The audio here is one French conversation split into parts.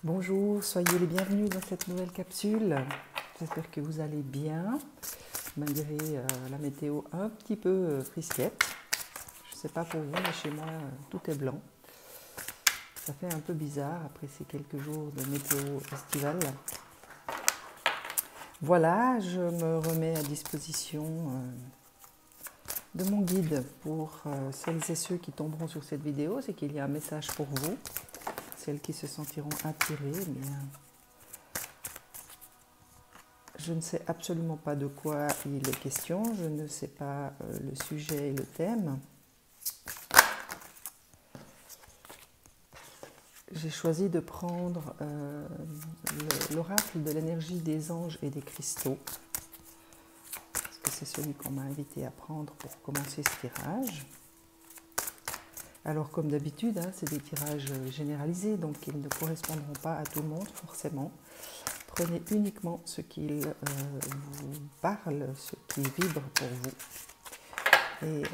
Bonjour, soyez les bienvenus dans cette nouvelle capsule. J'espère que vous allez bien, malgré la météo un petit peu frisquette. Je ne sais pas pour vous, mais chez moi, tout est blanc. Ça fait un peu bizarre après ces quelques jours de météo estivale. Voilà, je me remets à disposition de mon guide pour celles et ceux qui tomberont sur cette vidéo. C'est qu'il y a un message pour vous. Celles qui se sentiront attirées, je ne sais absolument pas de quoi il est question, je ne sais pas le sujet et le thème. J'ai choisi de prendre l'oracle de l'énergie des anges et des cristaux, parce que c'est celui qu'on m'a invité à prendre pour commencer ce tirage. Alors comme d'habitude, c'est des tirages généralisés, donc ils ne correspondront pas à tout le monde forcément. Prenez uniquement ce qui vous parle, ce qui vibre pour vous. Et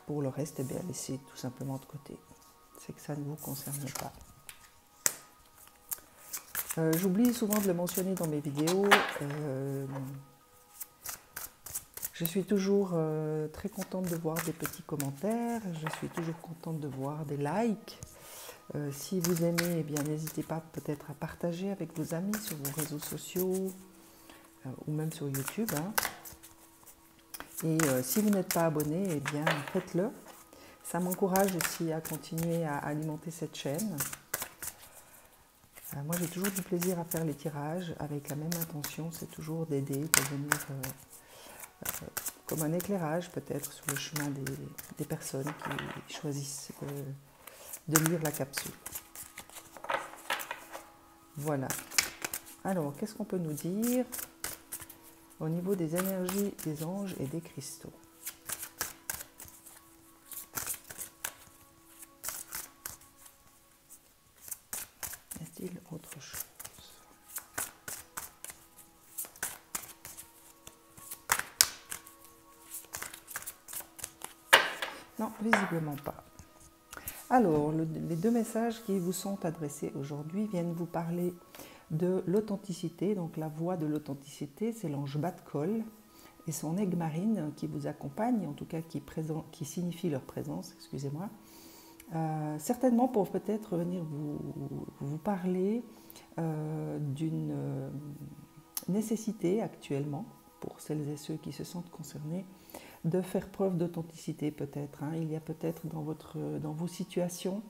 pour le reste, eh bien, laissez tout simplement de côté. C'est que ça ne vous concerne pas. J'oublie souvent de le mentionner dans mes vidéos. Je suis toujours très contente de voir des petits commentaires. Je suis toujours contente de voir des likes. Si vous aimez, eh bien, n'hésitez pas peut-être à partager avec vos amis sur vos réseaux sociaux ou même sur YouTube. Et si vous n'êtes pas abonné, eh bien, faites-le. Ça m'encourage aussi à continuer à alimenter cette chaîne. Moi, j'ai toujours du plaisir à faire les tirages avec la même intention, c'est toujours d'aider, de venir comme un éclairage peut-être sur le chemin des personnes qui choisissent de lire la capsule. Voilà. Alors, qu'est-ce qu'on peut nous dire au niveau des énergies des anges et des cristaux? Y a-t-il autre chose? Non, visiblement pas. Alors, les deux messages qui vous sont adressés aujourd'hui viennent vous parler de l'authenticité. Donc, la voix de l'authenticité, c'est l'ange Bat-Kol et son aigle marine qui vous accompagne, en tout cas qui signifie leur présence, excusez-moi. Certainement pour peut-être venir vous parler d'une nécessité actuellement, pour celles et ceux qui se sentent concernés, de faire preuve d'authenticité peut-être. Il y a peut-être dans vos situations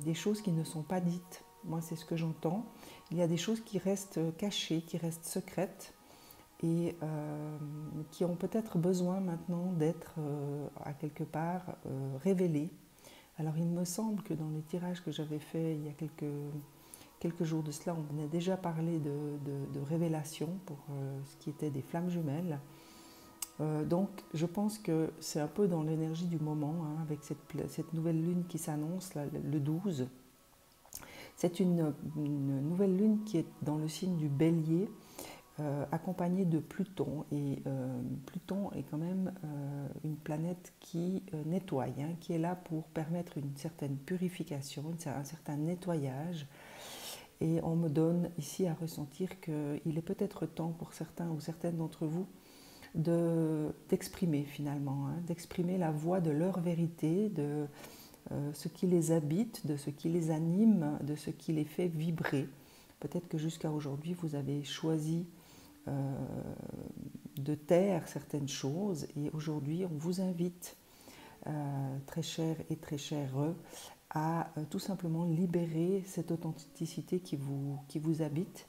des choses qui ne sont pas dites. Moi, c'est ce que j'entends. Il y a des choses qui restent cachées, qui restent secrètes et qui ont peut-être besoin maintenant d'être à quelque part révélées. Alors, il me semble que dans les tirages que j'avais faits il y a quelques jours de cela, on venait déjà parler de révélation pour ce qui était des flammes jumelles. Donc je pense que c'est un peu dans l'énergie du moment, avec cette nouvelle lune qui s'annonce, le 12. C'est une nouvelle lune qui est dans le signe du Bélier, accompagnée de Pluton. Et Pluton est quand même une planète qui nettoie, qui est là pour permettre une certaine purification, un certain nettoyage. Et on me donne ici à ressentir qu'il est peut-être temps pour certains ou certaines d'entre vous d'exprimer finalement, d'exprimer la voix de leur vérité, de ce qui les habite, de ce qui les anime, de ce qui les fait vibrer. Peut-être que jusqu'à aujourd'hui, vous avez choisi de taire certaines choses et aujourd'hui, on vous invite, très cher et très chère, à tout simplement libérer cette authenticité qui vous habite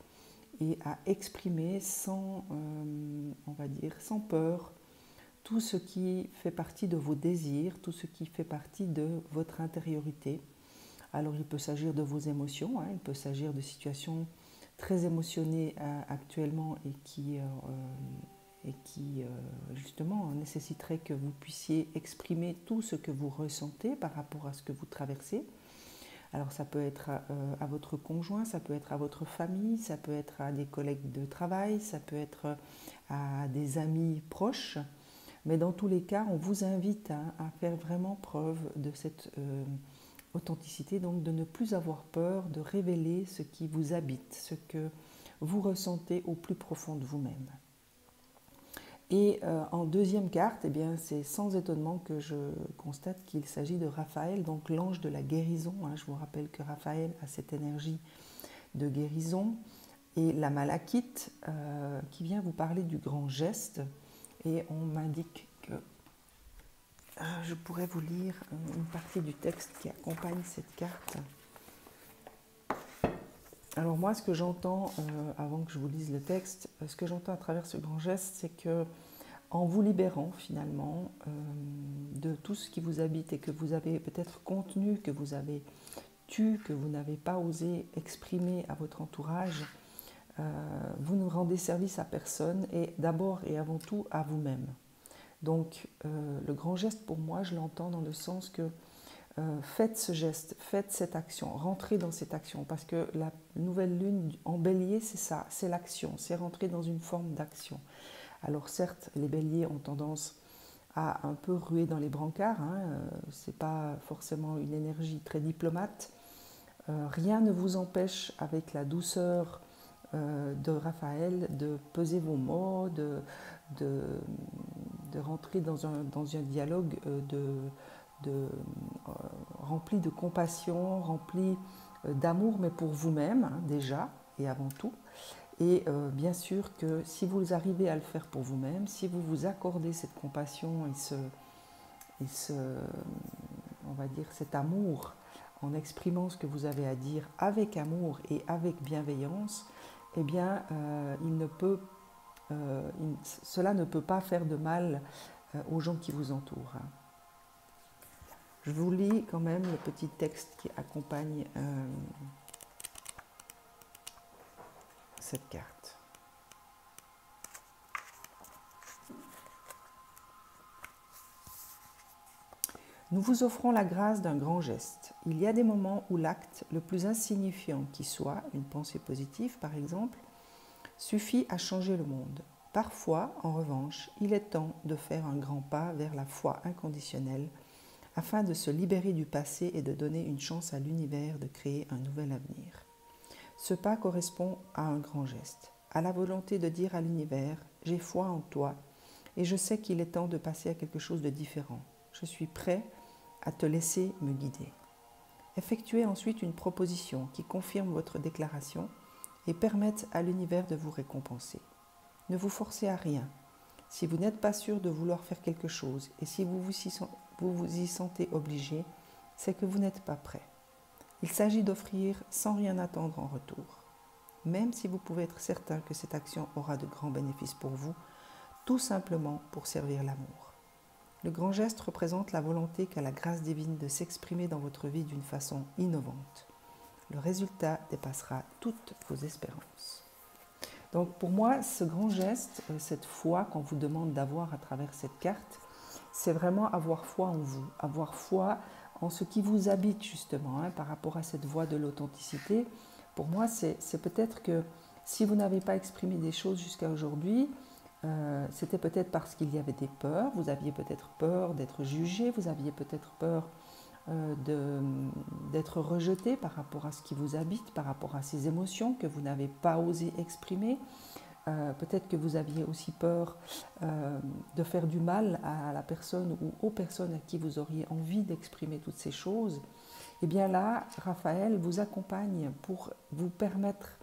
et à exprimer sans, on va dire, sans peur, tout ce qui fait partie de vos désirs, tout ce qui fait partie de votre intériorité. Alors il peut s'agir de vos émotions, il peut s'agir de situations très émotionnées actuellement et qui justement nécessiteraient que vous puissiez exprimer tout ce que vous ressentez par rapport à ce que vous traversez. Alors ça peut être à votre conjoint, ça peut être à votre famille, ça peut être à des collègues de travail, ça peut être à des amis proches. Mais dans tous les cas, on vous invite à faire vraiment preuve de cette authenticité, donc de ne plus avoir peur de révéler ce qui vous habite, ce que vous ressentez au plus profond de vous-même. Et en deuxième carte, eh bien, c'est sans étonnement que je constate qu'il s'agit de Raphaël, donc l'ange de la guérison. Je vous rappelle que Raphaël a cette énergie de guérison. Et la Malachite qui vient vous parler du grand geste. Et on m'indique que je pourrais vous lire une partie du texte qui accompagne cette carte. Alors moi, ce que j'entends, avant que je vous lise le texte, ce que j'entends à travers ce grand geste, c'est que en vous libérant finalement de tout ce qui vous habite et que vous avez peut-être contenu, que vous avez tu, que vous n'avez pas osé exprimer à votre entourage, vous ne rendez service à personne et d'abord et avant tout à vous-même. Donc le grand geste pour moi, je l'entends dans le sens que faites ce geste, faites cette action, rentrez dans cette action, parce que la nouvelle lune en bélier, c'est ça, c'est l'action, c'est rentrer dans une forme d'action. Alors certes, les béliers ont tendance à un peu ruer dans les brancards, c'est pas forcément une énergie très diplomate. Rien ne vous empêche, avec la douceur de Raphaël, de peser vos mots, de rentrer dans un dialogue rempli de compassion, rempli d'amour, mais pour vous-même déjà et avant tout. Et bien sûr que si vous arrivez à le faire pour vous-même, si vous vous accordez cette compassion et on va dire cet amour en exprimant ce que vous avez à dire avec amour et avec bienveillance, eh bien cela ne peut pas faire de mal aux gens qui vous entourent. Je vous lis quand même le petit texte qui accompagne cette carte. Nous vous offrons la grâce d'un grand geste. Il y a des moments où l'acte le plus insignifiant qui soit, une pensée positive par exemple, suffit à changer le monde. Parfois, en revanche, il est temps de faire un grand pas vers la foi inconditionnelle afin de se libérer du passé et de donner une chance à l'univers de créer un nouvel avenir. Ce pas correspond à un grand geste, à la volonté de dire à l'univers « J'ai foi en toi et je sais qu'il est temps de passer à quelque chose de différent. Je suis prêt à te laisser me guider. » Effectuez ensuite une proposition qui confirme votre déclaration et permette à l'univers de vous récompenser. Ne vous forcez à rien. Si vous n'êtes pas sûr de vouloir faire quelque chose et si vous vous y sentez obligé, c'est que vous n'êtes pas prêt. Il s'agit d'offrir sans rien attendre en retour. Même si vous pouvez être certain que cette action aura de grands bénéfices pour vous, tout simplement pour servir l'amour. Le grand geste représente la volonté qu'a la grâce divine de s'exprimer dans votre vie d'une façon innovante. Le résultat dépassera toutes vos espérances. Donc pour moi, ce grand geste, cette foi qu'on vous demande d'avoir à travers cette carte, c'est vraiment avoir foi en vous, avoir foi en ce qui vous habite justement, par rapport à cette voie de l'authenticité. Pour moi, c'est peut-être que si vous n'avez pas exprimé des choses jusqu'à aujourd'hui, c'était peut-être parce qu'il y avait des peurs, vous aviez peut-être peur d'être jugé, vous aviez peut-être peur d'être rejeté par rapport à ce qui vous habite, par rapport à ces émotions que vous n'avez pas osé exprimer. Peut-être que vous aviez aussi peur de faire du mal à la personne ou aux personnes à qui vous auriez envie d'exprimer toutes ces choses. Et bien là, Raphaël vous accompagne pour vous permettre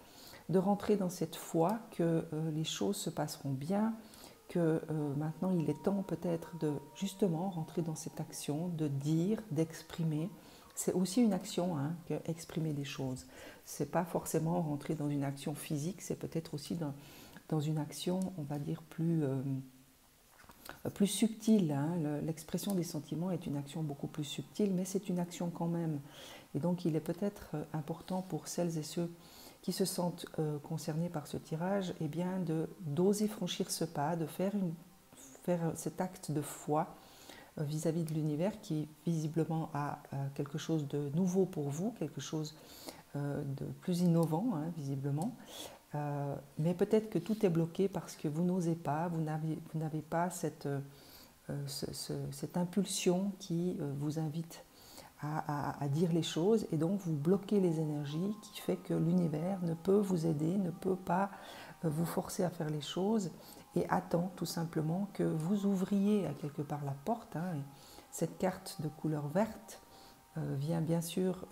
de rentrer dans cette foi que les choses se passeront bien, que maintenant il est temps peut-être de justement rentrer dans cette action, de dire, d'exprimer. C'est aussi une action, que exprimer des choses. Ce n'est pas forcément rentrer dans une action physique, c'est peut-être aussi dans une action, on va dire, plus subtile. L'expression des sentiments est une action beaucoup plus subtile, mais c'est une action quand même. Et donc il est peut-être important pour celles et ceux qui se sentent concernés par ce tirage, eh bien d'oser franchir ce pas, de faire cet acte de foi vis-à-vis de l'univers qui visiblement a quelque chose de nouveau pour vous, quelque chose de plus innovant visiblement. Mais peut-être que tout est bloqué parce que vous n'osez pas, vous n'avez pas cette impulsion qui vous invite à dire les choses, et donc vous bloquez les énergies qui fait que l'univers ne peut vous aider, ne peut pas vous forcer à faire les choses et attend tout simplement que vous ouvriez à quelque part la porte. Hein. Cette carte de couleur verte vient bien sûr,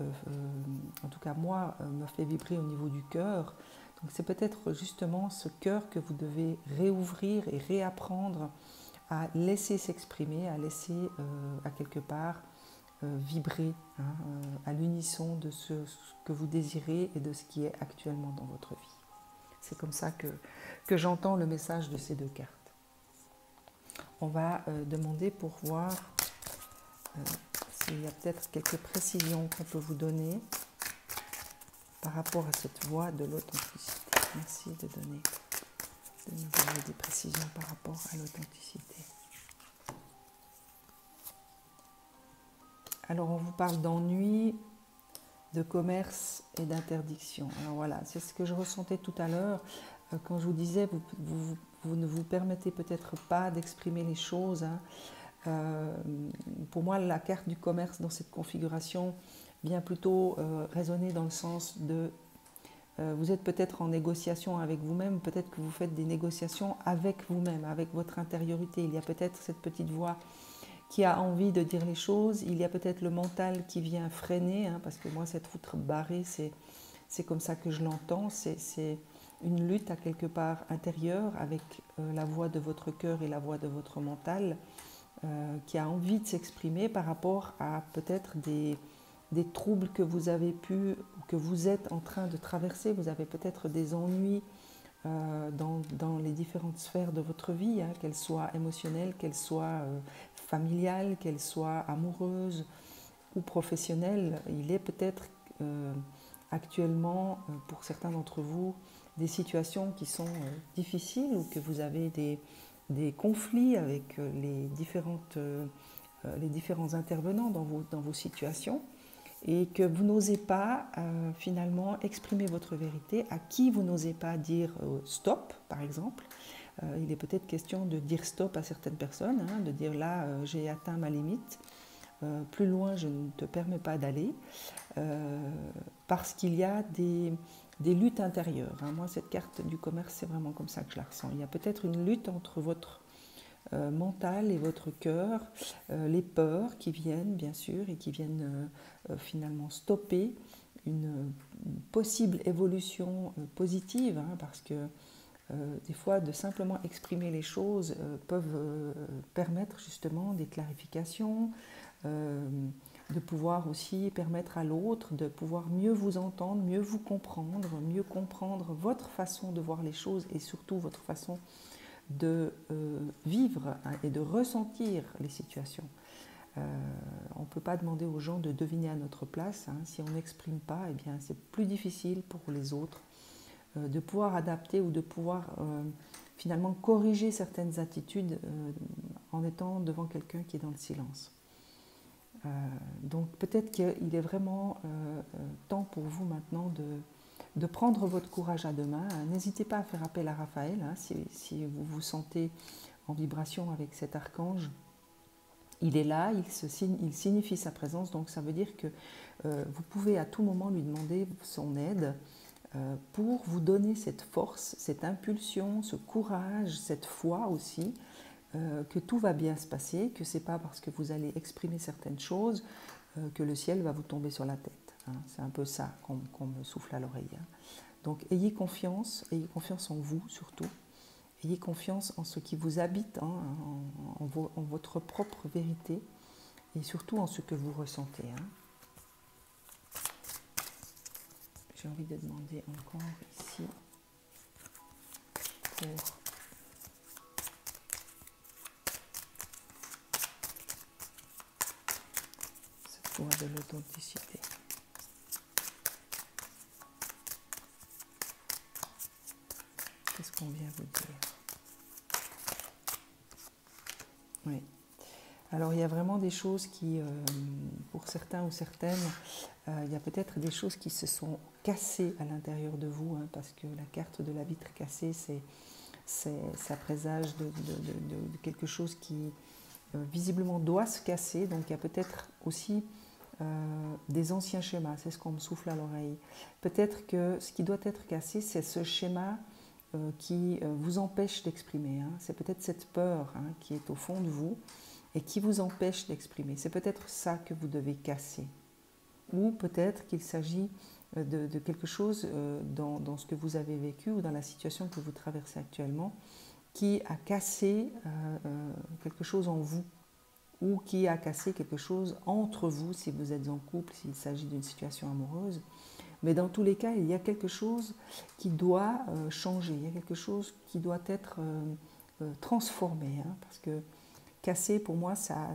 en tout cas moi, me fait vibrer au niveau du cœur. Donc c'est peut-être justement ce cœur que vous devez réouvrir et réapprendre à laisser s'exprimer, à laisser à quelque part vibrer hein, à l'unisson de ce que vous désirez et de ce qui est actuellement dans votre vie. C'est comme ça que j'entends le message de ces deux cartes. On va demander pour voir s'il y a peut-être quelques précisions qu'on peut vous donner par rapport à cette voie de l'authenticité. Merci de nous donner des précisions par rapport à l'authenticité. Alors on vous parle d'ennui, de commerce et d'interdiction. Alors voilà, c'est ce que je ressentais tout à l'heure quand je vous disais, vous ne vous permettez peut-être pas d'exprimer les choses. Hein. Pour moi, la carte du commerce dans cette configuration vient plutôt résonner dans le sens de vous êtes peut-être en négociation avec vous-même, peut-être que vous faites des négociations avec vous-même, avec votre intériorité. Il y a peut-être cette petite voix qui a envie de dire les choses, il y a peut-être le mental qui vient freiner, hein, parce que moi cette route barrée, c'est comme ça que je l'entends, c'est une lutte à quelque part intérieure avec la voix de votre cœur et la voix de votre mental qui a envie de s'exprimer par rapport à peut-être des troubles que vous avez pu, que vous êtes en train de traverser, vous avez peut-être des ennuis dans les différentes sphères de votre vie, hein, qu'elles soient émotionnelles, qu'elles soient familiales, qu'elles soient amoureuses ou professionnelles. Il est peut-être actuellement, pour certains d'entre vous, des situations qui sont difficiles ou que vous avez des conflits avec les différents intervenants dans vos situations, et que vous n'osez pas finalement exprimer votre vérité, à qui vous n'osez pas dire stop, par exemple. Il est peut-être question de dire stop à certaines personnes, hein, de dire là, j'ai atteint ma limite, plus loin je ne te permets pas d'aller, parce qu'il y a des luttes intérieures. Hein. Moi, cette carte du commerce, c'est vraiment comme ça que je la ressens. Il y a peut-être une lutte entre votre mental et votre cœur, les peurs qui viennent bien sûr et qui viennent finalement stopper une possible évolution positive, hein, parce que des fois de simplement exprimer les choses peuvent permettre justement des clarifications, de pouvoir aussi permettre à l'autre de pouvoir mieux vous entendre, mieux vous comprendre, mieux comprendre votre façon de voir les choses et surtout votre façon de vivre et de ressentir les situations. On ne peut pas demander aux gens de deviner à notre place. Hein. Si on n'exprime pas, eh bien, c'est plus difficile pour les autres de pouvoir adapter ou de pouvoir finalement corriger certaines attitudes en étant devant quelqu'un qui est dans le silence. Donc peut-être qu'il est vraiment temps pour vous maintenant de prendre votre courage à deux mains. N'hésitez pas à faire appel à Raphaël hein, si vous vous sentez en vibration avec cet archange. Il est là, il signifie sa présence, donc ça veut dire que vous pouvez à tout moment lui demander son aide pour vous donner cette force, cette impulsion, ce courage, cette foi aussi, que tout va bien se passer, que ce n'est pas parce que vous allez exprimer certaines choses que le ciel va vous tomber sur la tête. Hein. C'est un peu ça qu'on me souffle à l'oreille. Hein. Donc ayez confiance en vous surtout. Ayez confiance en ce qui vous habite, hein, en votre propre vérité et surtout en ce que vous ressentez. Hein. J'ai envie de demander encore ici pour cette voie de l'authenticité. Qu'est-ce qu'on vient vous dire? Oui. Alors il y a vraiment des choses qui, pour certains ou certaines, il y a peut-être des choses qui se sont cassées à l'intérieur de vous, hein, parce que la carte de la vitre cassée, ça présage de quelque chose qui visiblement doit se casser. Donc il y a peut-être aussi des anciens schémas, c'est ce qu'on me souffle à l'oreille. Peut-être que ce qui doit être cassé, c'est ce schéma qui vous empêche d'exprimer. Hein. C'est peut-être cette peur hein, qui est au fond de vous et qui vous empêche d'exprimer. C'est peut-être ça que vous devez casser. Ou peut-être qu'il s'agit de quelque chose dans ce que vous avez vécu ou dans la situation que vous traversez actuellement qui a cassé quelque chose en vous ou qui a cassé quelque chose entre vous si vous êtes en couple, s'il s'agit d'une situation amoureuse. Mais dans tous les cas, il y a quelque chose qui doit changer, il y a quelque chose qui doit être transformé. Hein, parce que casser, pour moi, ça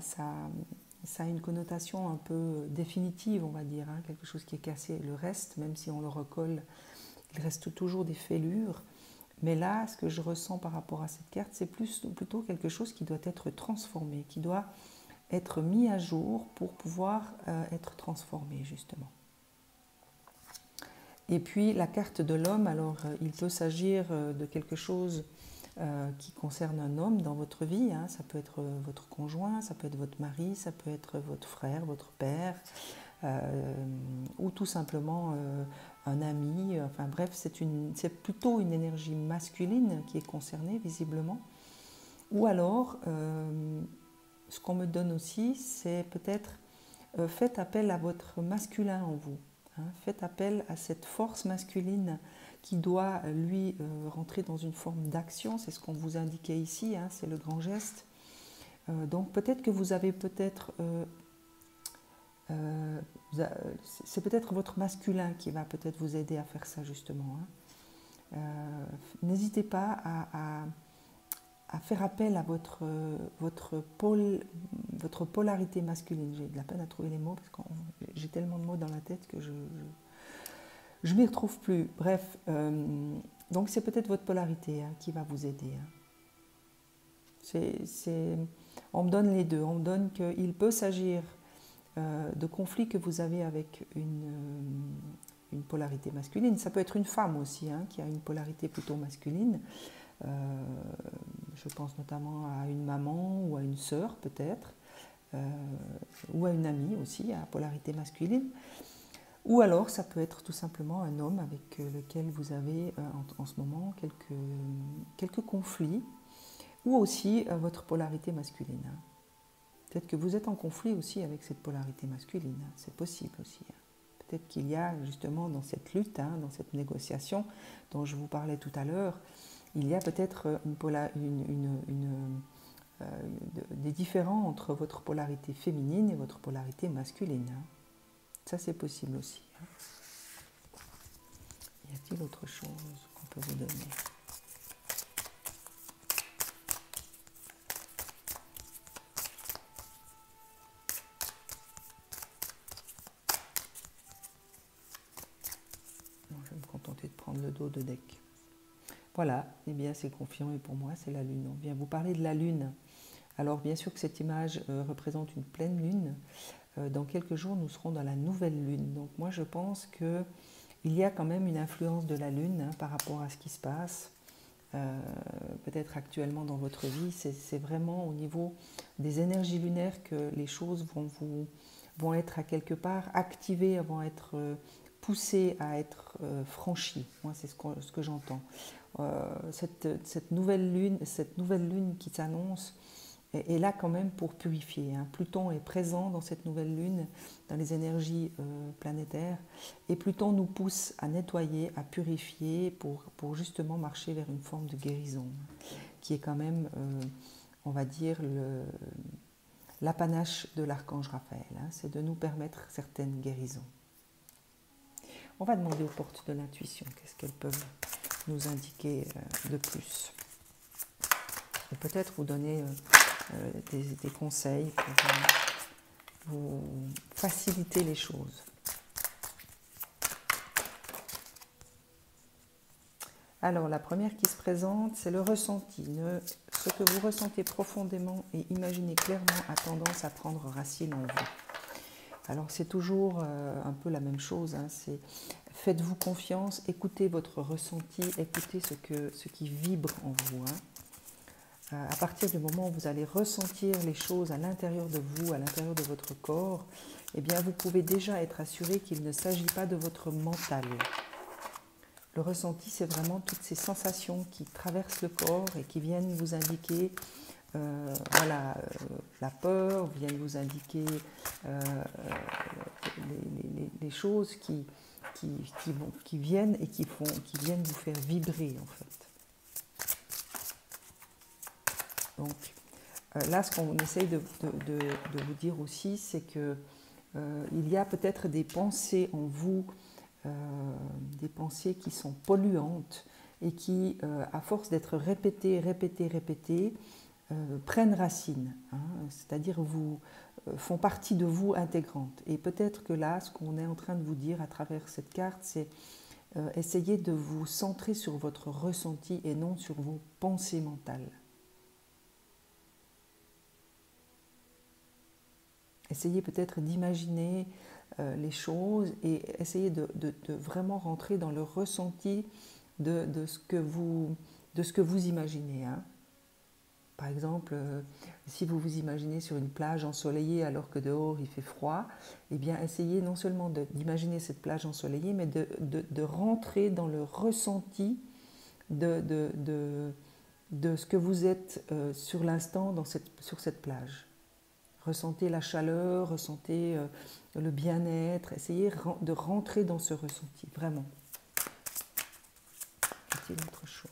a une connotation un peu définitive, on va dire. Hein, quelque chose qui est cassé. Le reste, même si on le recolle, il reste toujours des fêlures. Mais là, ce que je ressens par rapport à cette carte, c'est plutôt quelque chose qui doit être transformé, qui doit être mis à jour pour pouvoir être transformé, justement. Et puis, la carte de l'homme, alors, il peut s'agir de quelque chose qui concerne un homme dans votre vie. Hein. Ça peut être votre conjoint, ça peut être votre mari, ça peut être votre frère, votre père, ou tout simplement un ami. Enfin bref, c'est plutôt une énergie masculine qui est concernée visiblement. Ou alors, ce qu'on me donne aussi, c'est peut-être faites appel à votre masculin en vous. Hein. Faites appel à cette force masculine qui doit, lui, rentrer dans une forme d'action. C'est ce qu'on vous indiquait ici, hein, c'est le grand geste. Donc peut-être que vous avez c'est peut-être votre masculin qui va peut-être vous aider à faire ça, justement. Hein. N'hésitez pas à faire appel à votre polarité masculine. J'ai de la peine à trouver les mots parce que j'ai tellement de mots dans la tête que je m'y retrouve plus. Bref, donc c'est peut-être votre polarité hein, qui va vous aider. Hein. On me donne les deux. On me donne qu'il peut s'agir de conflits que vous avez avec une polarité masculine. Ça peut être une femme aussi hein, qui a une polarité plutôt masculine. Je pense notamment à une maman ou à une sœur peut-être, ou à une amie aussi à polarité masculine. Ou alors ça peut être tout simplement un homme avec lequel vous avez en ce moment quelques conflits, ou aussi votre polarité masculine. Hein. Peut-être que vous êtes en conflit aussi avec cette polarité masculine, hein. C'est possible aussi. Hein. Peut-être qu'il y a justement dans cette lutte, hein, dans cette négociation dont je vous parlais tout à l'heure, il y a peut-être des différends entre votre polarité féminine et votre polarité masculine. Hein. Ça, c'est possible aussi. Hein. Y a-t-il autre chose qu'on peut vous donner ? Non, je vais me contenter de prendre le dos de deck. Voilà, eh bien c'est confiant et pour moi c'est la lune. On vient vous parler de la lune. Alors bien sûr que cette image représente une pleine lune. Dans quelques jours nous serons dans la nouvelle lune. Donc moi je pense qu'il y a quand même une influence de la lune hein, par rapport à ce qui se passe. Peut-être actuellement dans votre vie, c'est vraiment au niveau des énergies lunaires que les choses vont être à quelque part activées, vont être poussées à être franchies. Moi c'est ce que j'entends. Cette nouvelle lune qui s'annonce est là quand même pour purifier. Hein. Pluton est présent dans cette nouvelle lune, dans les énergies planétaires, et Pluton nous pousse à nettoyer, à purifier pour justement marcher vers une forme de guérison, qui est quand même, on va dire, l'apanache de l'archange Raphaël. Hein. C'est de nous permettre certaines guérisons. On va demander aux portes de l'intuition, qu'est-ce qu'elles peuvent nous indiquer de plus. Et peut-être vous donner des conseils pour vous faciliter les choses. Alors la première qui se présente, c'est le ressenti. Ce que vous ressentez profondément et imaginez clairement a tendance à prendre racine en vous. Alors c'est toujours un peu la même chose, hein, c'est faites-vous confiance, écoutez votre ressenti, écoutez ce qui vibre en vous. Hein. À partir du moment où vous allez ressentir les choses à l'intérieur de vous, à l'intérieur de votre corps, eh bien vous pouvez déjà être assuré qu'il ne s'agit pas de votre mental. Le ressenti, c'est vraiment toutes ces sensations qui traversent le corps et qui viennent vous indiquer voilà, la peur, viennent vous indiquer les choses qui viennent et qui viennent vous faire vibrer en fait. Donc là, ce qu'on essaye de vous dire aussi, c'est que il y a peut-être des pensées en vous, des pensées qui sont polluantes et qui, à force d'être répétées, prennent racine, hein, c'est-à-dire font partie de vous intégrante. Et peut-être que là, ce qu'on est en train de vous dire à travers cette carte, c'est essayer de vous centrer sur votre ressenti et non sur vos pensées mentales. Essayez peut-être d'imaginer les choses et essayez de vraiment rentrer dans le ressenti de ce que vous imaginez. Hein. Par exemple, si vous vous imaginez sur une plage ensoleillée alors que dehors il fait froid, eh bien essayez non seulement d'imaginer cette plage ensoleillée, mais de rentrer dans le ressenti de ce que vous êtes sur l'instant sur cette plage. Ressentez la chaleur, ressentez le bien-être, essayez de rentrer dans ce ressenti, vraiment. Y a-t-il autre chose ?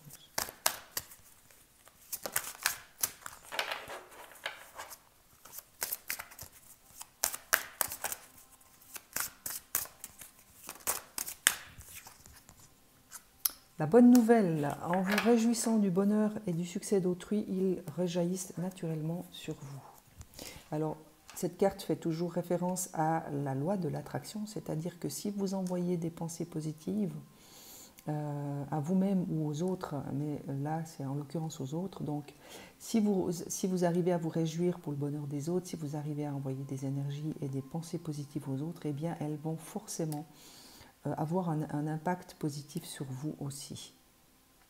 La bonne nouvelle, en vous réjouissant du bonheur et du succès d'autrui, ils rejaillissent naturellement sur vous. Alors, cette carte fait toujours référence à la loi de l'attraction, c'est-à-dire que si vous envoyez des pensées positives à vous-même ou aux autres, mais là c'est en l'occurrence aux autres, donc si vous arrivez à vous réjouir pour le bonheur des autres, si vous arrivez à envoyer des énergies et des pensées positives aux autres, eh bien elles vont forcément avoir un impact positif sur vous aussi.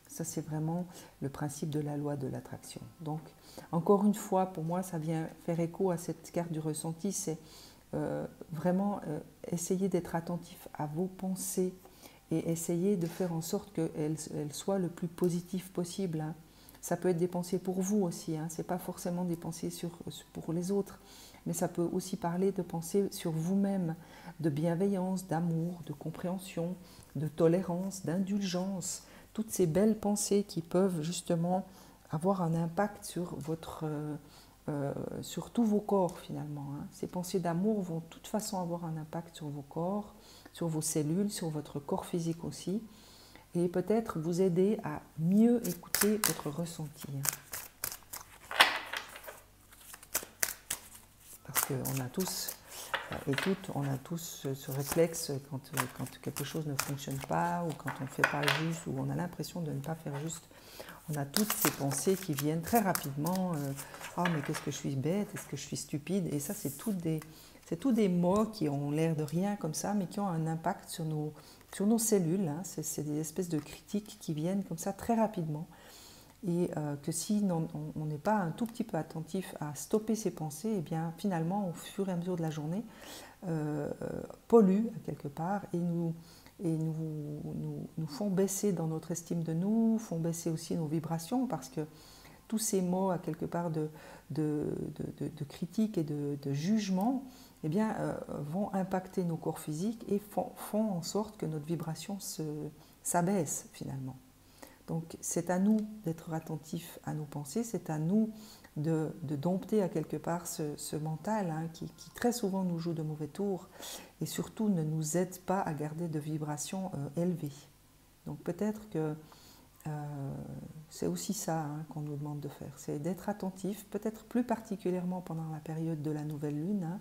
Ça, c'est vraiment le principe de la loi de l'attraction. Donc, encore une fois, pour moi, ça vient faire écho à cette carte du ressenti. C'est vraiment essayer d'être attentif à vos pensées et essayer de faire en sorte qu'elles soient le plus positives possible. Hein. Ça peut être des pensées pour vous aussi. Hein. Ce n'est pas forcément des pensées pour les autres. Mais ça peut aussi parler de pensées sur vous-même, de bienveillance, d'amour, de compréhension, de tolérance, d'indulgence. Toutes ces belles pensées qui peuvent justement avoir un impact sur tous vos corps finalement. Hein. Ces pensées d'amour vont de toute façon avoir un impact sur vos corps, sur vos cellules, sur votre corps physique aussi, et peut-être vous aider à mieux écouter votre ressenti. Parce qu'on a tous et toutes, on a tous ce réflexe quand quelque chose ne fonctionne pas ou quand on ne fait pas juste ou on a l'impression de ne pas faire juste. On a toutes ces pensées qui viennent très rapidement. « Oh, mais qu'est-ce que je suis bête, est-ce que je suis stupide ?» Et ça, c'est tous des mots qui ont l'air de rien comme ça, mais qui ont un impact sur nos cellules. Hein. C'est des espèces de critiques qui viennent comme ça très rapidement. Et que si on n'est pas un tout petit peu attentif à stopper ces pensées, eh bien finalement, au fur et à mesure de la journée, polluent quelque part et nous font baisser dans notre estime de nous, font baisser aussi nos vibrations, parce que tous ces mots à quelque part de critique et de jugement, eh bien, vont impacter nos corps physiques et font en sorte que notre vibration s'abaisse finalement. Donc c'est à nous d'être attentifs à nos pensées, c'est à nous de dompter à quelque part ce mental hein, qui très souvent nous joue de mauvais tours et surtout ne nous aide pas à garder de vibrations élevées. Donc peut-être que c'est aussi ça hein, qu'on nous demande de faire, c'est d'être attentif, peut-être plus particulièrement pendant la période de la nouvelle lune,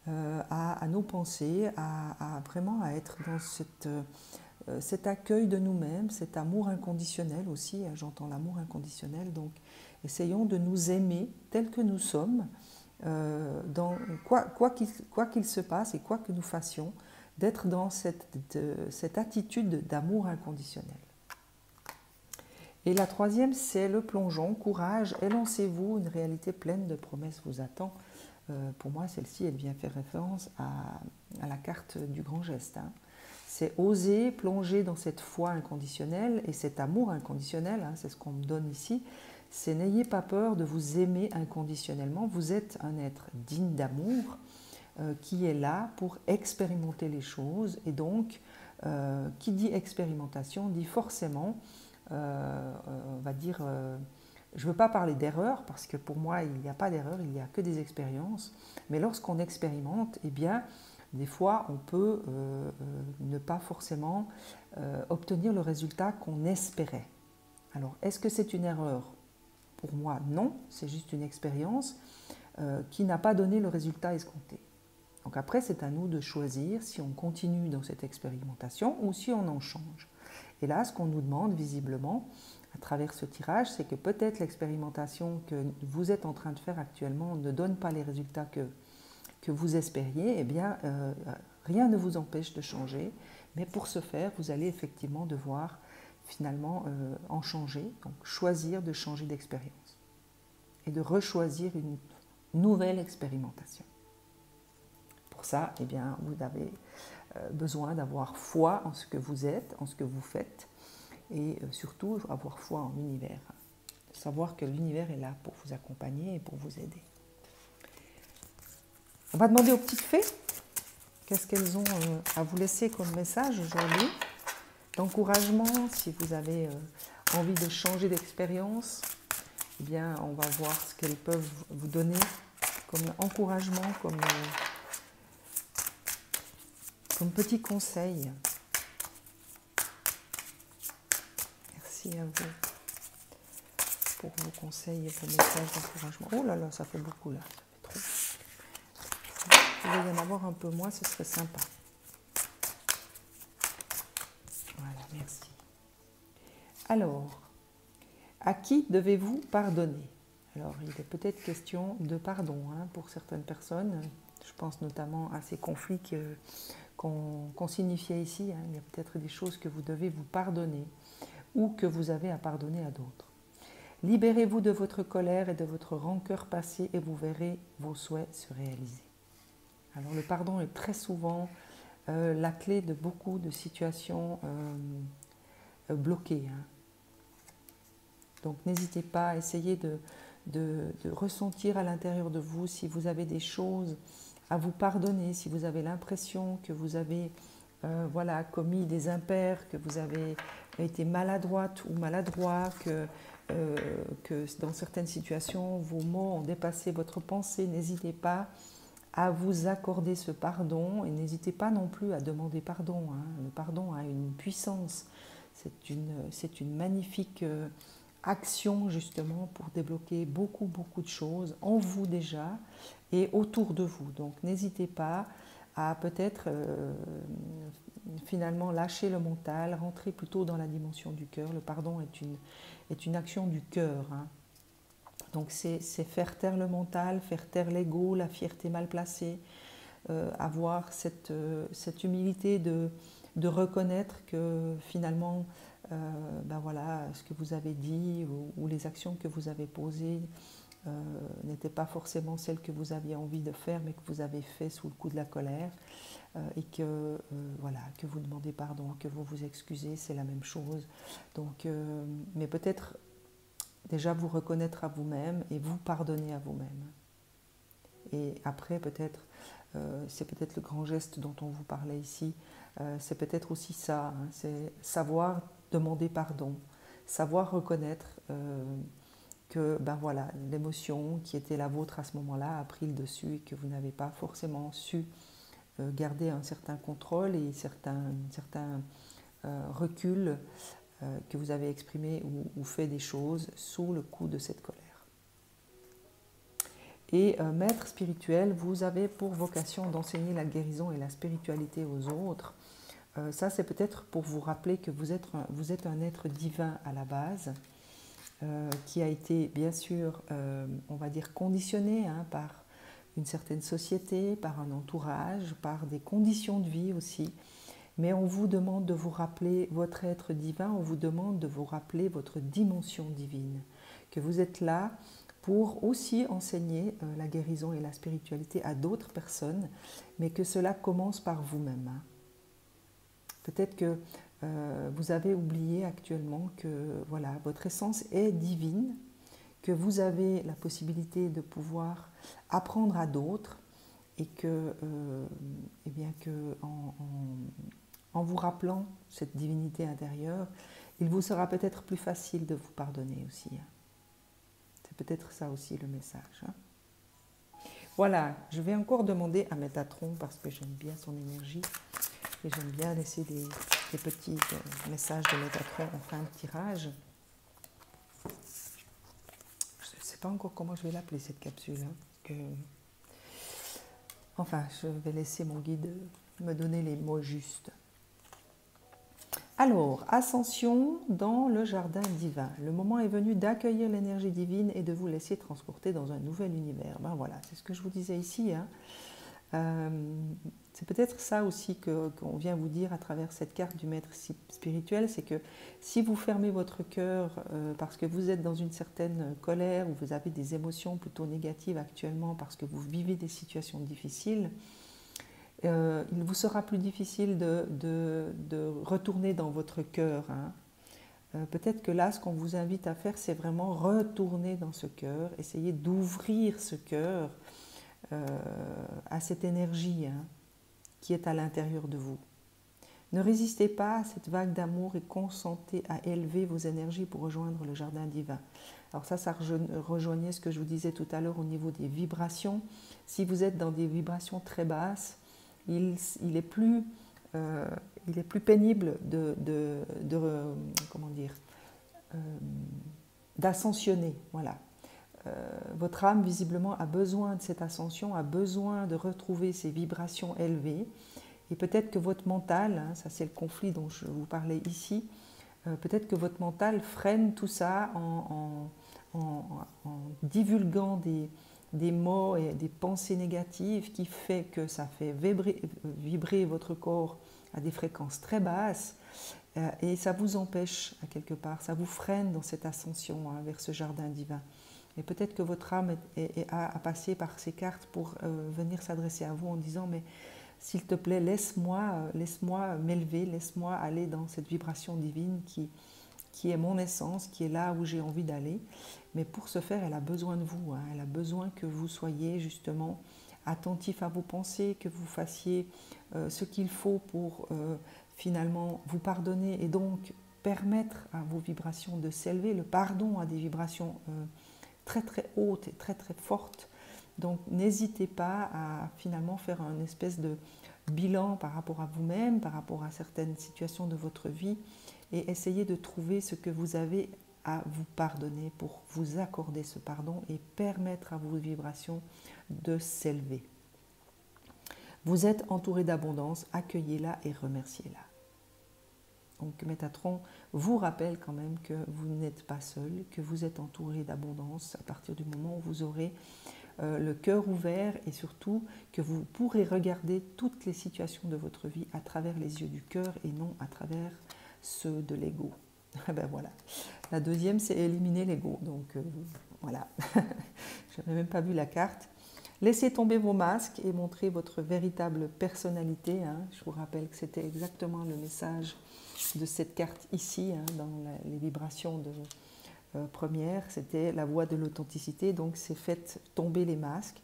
hein, à nos pensées, vraiment à être dans cet accueil de nous-mêmes, cet amour inconditionnel aussi, j'entends l'amour inconditionnel, donc essayons de nous aimer tels que nous sommes, quoi qu'il se passe et quoi que nous fassions, d'être dans cette attitude d'amour inconditionnel. Et la troisième, c'est le plongeon, courage, élancez-vous, une réalité pleine de promesses vous attend. Pour moi, celle-ci, elle vient faire référence à la carte du grand geste. Hein. C'est oser plonger dans cette foi inconditionnelle et cet amour inconditionnel, hein, c'est ce qu'on me donne ici. C'est n'ayez pas peur de vous aimer inconditionnellement. Vous êtes un être digne d'amour qui est là pour expérimenter les choses. Et donc, qui dit expérimentation dit forcément, on va dire, je ne veux pas parler d'erreur, parce que pour moi, il n'y a pas d'erreur, il n'y a que des expériences. Mais lorsqu'on expérimente, eh bien, des fois, on peut ne pas forcément obtenir le résultat qu'on espérait. Alors, est-ce que c'est une erreur? Pour moi, non. C'est juste une expérience qui n'a pas donné le résultat escompté. Donc après, c'est à nous de choisir si on continue dans cette expérimentation ou si on en change. Et là, ce qu'on nous demande visiblement à travers ce tirage, c'est que peut-être l'expérimentation que vous êtes en train de faire actuellement ne donne pas les résultats que vous espériez. Eh bien, rien ne vous empêche de changer. Mais pour ce faire, vous allez effectivement devoir finalement en changer, donc choisir de changer d'expérience et de rechoisir une nouvelle expérimentation. Pour ça, eh bien, vous avez besoin d'avoir foi en ce que vous êtes, en ce que vous faites, et surtout avoir foi en l'univers. Savoir que l'univers est là pour vous accompagner et pour vous aider. On va demander aux petites fées qu'est-ce qu'elles ont à vous laisser comme message aujourd'hui, d'encouragement, si vous avez envie de changer d'expérience, eh bien, on va voir ce qu'elles peuvent vous donner comme encouragement, comme petit conseil. Merci à vous pour vos conseils et vos messages d'encouragement. Oh là là, ça fait beaucoup là, ça fait trop. Si vous voulez y en avoir un peu moins, ce serait sympa. Voilà, merci. Alors, à qui devez-vous pardonner? Alors, il est peut-être question de pardon pour certaines personnes. Je pense notamment à ces conflits qu'on signifiait ici. Il y a peut-être des choses que vous devez vous pardonner ou que vous avez à pardonner à d'autres. Libérez-vous de votre colère et de votre rancœur passée et vous verrez vos souhaits se réaliser. Alors, le pardon est très souvent la clé de beaucoup de situations bloquées. Donc, n'hésitez pas à essayer de ressentir à l'intérieur de vous si vous avez des choses à vous pardonner, si vous avez l'impression que vous avez commis des impairs, que vous avez été maladroite ou maladroit, que dans certaines situations, vos mots ont dépassé votre pensée. N'hésitez pas à vous accorder ce pardon et n'hésitez pas non plus à demander pardon. Le pardon a une puissance, c'est une magnifique action justement pour débloquer beaucoup de choses en vous déjà et autour de vous. Donc n'hésitez pas à peut-être finalement lâcher le mental, rentrer plutôt dans la dimension du cœur. Le pardon est une action du cœur. Donc c'est faire taire le mental, faire taire l'ego, la fierté mal placée, avoir cette humilité de reconnaître que finalement ce que vous avez dit ou les actions que vous avez posées n'étaient pas forcément celles que vous aviez envie de faire, mais que vous avez fait sous le coup de la colère, et que vous demandez pardon, que vous vous excusez, c'est la même chose. Donc, mais peut-être déjà vous reconnaître à vous-même et vous pardonner à vous-même. Et après, peut-être, c'est peut-être le grand geste dont on vous parlait ici, c'est peut-être aussi ça, c'est savoir demander pardon, savoir reconnaître que l'émotion qui était la vôtre à ce moment-là a pris le dessus et que vous n'avez pas forcément su garder un certain contrôle et certains recul que vous avez exprimé ou fait des choses sous le coup de cette colère. Et maître spirituel, vous avez pour vocation d'enseigner la guérison et la spiritualité aux autres. Ça, c'est peut-être pour vous rappeler que vous êtes un être divin à la base, qui a été bien sûr, on va dire, conditionné par une certaine société, par un entourage, par des conditions de vie aussi. Mais on vous demande de vous rappeler votre être divin, on vous demande de vous rappeler votre dimension divine, que vous êtes là pour aussi enseigner la guérison et la spiritualité à d'autres personnes, mais que cela commence par vous-même. Peut-être que vous avez oublié actuellement que voilà, votre essence est divine, que vous avez la possibilité de pouvoir apprendre à d'autres et que, eh bien que en vous rappelant cette divinité intérieure, il vous sera peut-être plus facile de vous pardonner aussi. C'est peut-être ça aussi le message. Voilà, je vais encore demander à Métatron parce que j'aime bien son énergie et j'aime bien laisser des petits messages de Métatron en fin de tirage. Je ne sais pas encore comment je vais l'appeler cette capsule. Enfin, je vais laisser mon guide me donner les mots justes. Alors, ascension dans le jardin divin. Le moment est venu d'accueillir l'énergie divine et de vous laisser transporter dans un nouvel univers. Ben voilà, c'est ce que je vous disais ici. C'est peut-être ça aussi qu'on vient vous dire à travers cette carte du maître spirituel, c'est que si vous fermez votre cœur parce que vous êtes dans une certaine colère ou vous avez des émotions plutôt négatives actuellement parce que vous vivez des situations difficiles, il vous sera plus difficile de retourner dans votre cœur. Peut-être que là, ce qu'on vous invite à faire, c'est vraiment retourner dans ce cœur, essayer d'ouvrir ce cœur à cette énergie qui est à l'intérieur de vous. Ne résistez pas à cette vague d'amour et consentez à élever vos énergies pour rejoindre le jardin divin. Alors ça rejoignait ce que je vous disais tout à l'heure au niveau des vibrations. Si vous êtes dans des vibrations très basses, il est plus pénible d'ascensionner. Voilà. Votre âme, visiblement, a besoin de cette ascension, a besoin de retrouver ces vibrations élevées. Et peut-être que votre mental, ça c'est le conflit dont je vous parlais ici, peut-être que votre mental freine tout ça en divulguant des mots et des pensées négatives qui fait que ça fait vibrer votre corps à des fréquences très basses et ça vous empêche à quelque part, ça vous freine dans cette ascension vers ce jardin divin. Et peut-être que votre âme a passé par ces cartes pour venir s'adresser à vous en disant « mais s'il te plaît, laisse-moi m'élever, laisse-moi aller dans cette vibration divine qui est mon essence, qui est là où j'ai envie d'aller. » Mais pour ce faire, elle a besoin de vous. Elle a besoin que vous soyez justement attentif à vos pensées, que vous fassiez ce qu'il faut pour finalement vous pardonner et donc permettre à vos vibrations de s'élever. Le pardon a des vibrations très très hautes et très très fortes. Donc n'hésitez pas à finalement faire un espèce de bilan par rapport à vous-même, par rapport à certaines situations de votre vie et essayez de trouver ce que vous avez à vous pardonner pour vous accorder ce pardon et permettre à vos vibrations de s'élever. Vous êtes entouré d'abondance, accueillez-la et remerciez-la. Donc Métatron vous rappelle quand même que vous n'êtes pas seul, que vous êtes entouré d'abondance à partir du moment où vous aurez le cœur ouvert et surtout que vous pourrez regarder toutes les situations de votre vie à travers les yeux du cœur et non à travers ceux de l'ego. Ben voilà. La deuxième, c'est éliminer l'ego. Donc voilà, je n'avais même pas vu la carte. Laissez tomber vos masques et montrez votre véritable personnalité. Je vous rappelle que c'était exactement le message de cette carte ici, dans les vibrations premières. C'était la voie de l'authenticité. Donc c'est faites tomber les masques.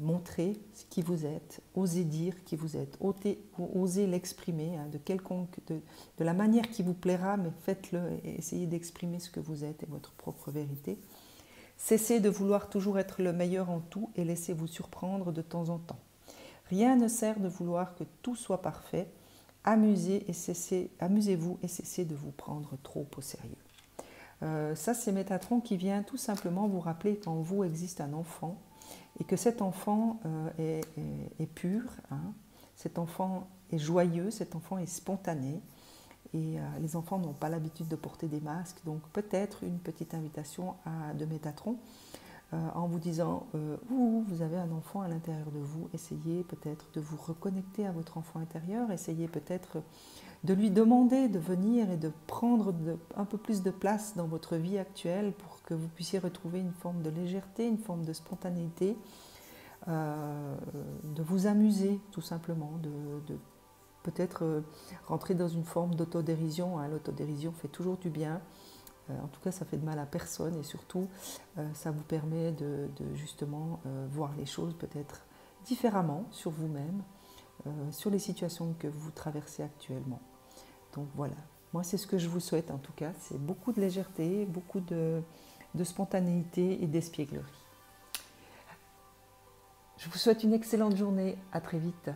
Montrez qui vous êtes, osez dire qui vous êtes, osez l'exprimer de la manière qui vous plaira, mais faites-le et essayez d'exprimer ce que vous êtes et votre propre vérité. Cessez de vouloir toujours être le meilleur en tout et laissez-vous surprendre de temps en temps. Rien ne sert de vouloir que tout soit parfait. Amusez-vous et cessez de vous prendre trop au sérieux. Ça, c'est Métatron qui vient tout simplement vous rappeler qu'en vous existe un enfant et que cet enfant est pur, cet enfant est joyeux, cet enfant est spontané et les enfants n'ont pas l'habitude de porter des masques, donc peut-être une petite invitation de Métatron en vous disant ouh, vous avez un enfant à l'intérieur de vous, essayez peut-être de vous reconnecter à votre enfant intérieur, essayez peut-être de lui demander de venir et de prendre un peu plus de place dans votre vie actuelle pour que vous puissiez retrouver une forme de légèreté, une forme de spontanéité, de vous amuser tout simplement, de peut-être rentrer dans une forme d'autodérision. L'autodérision fait toujours du bien. En tout cas, ça fait de mal à personne et surtout, ça vous permet de justement voir les choses peut-être différemment sur vous-même, sur les situations que vous traversez actuellement. Donc voilà, moi c'est ce que je vous souhaite en tout cas, c'est beaucoup de légèreté, beaucoup de spontanéité et d'espièglerie. Je vous souhaite une excellente journée, à très vite.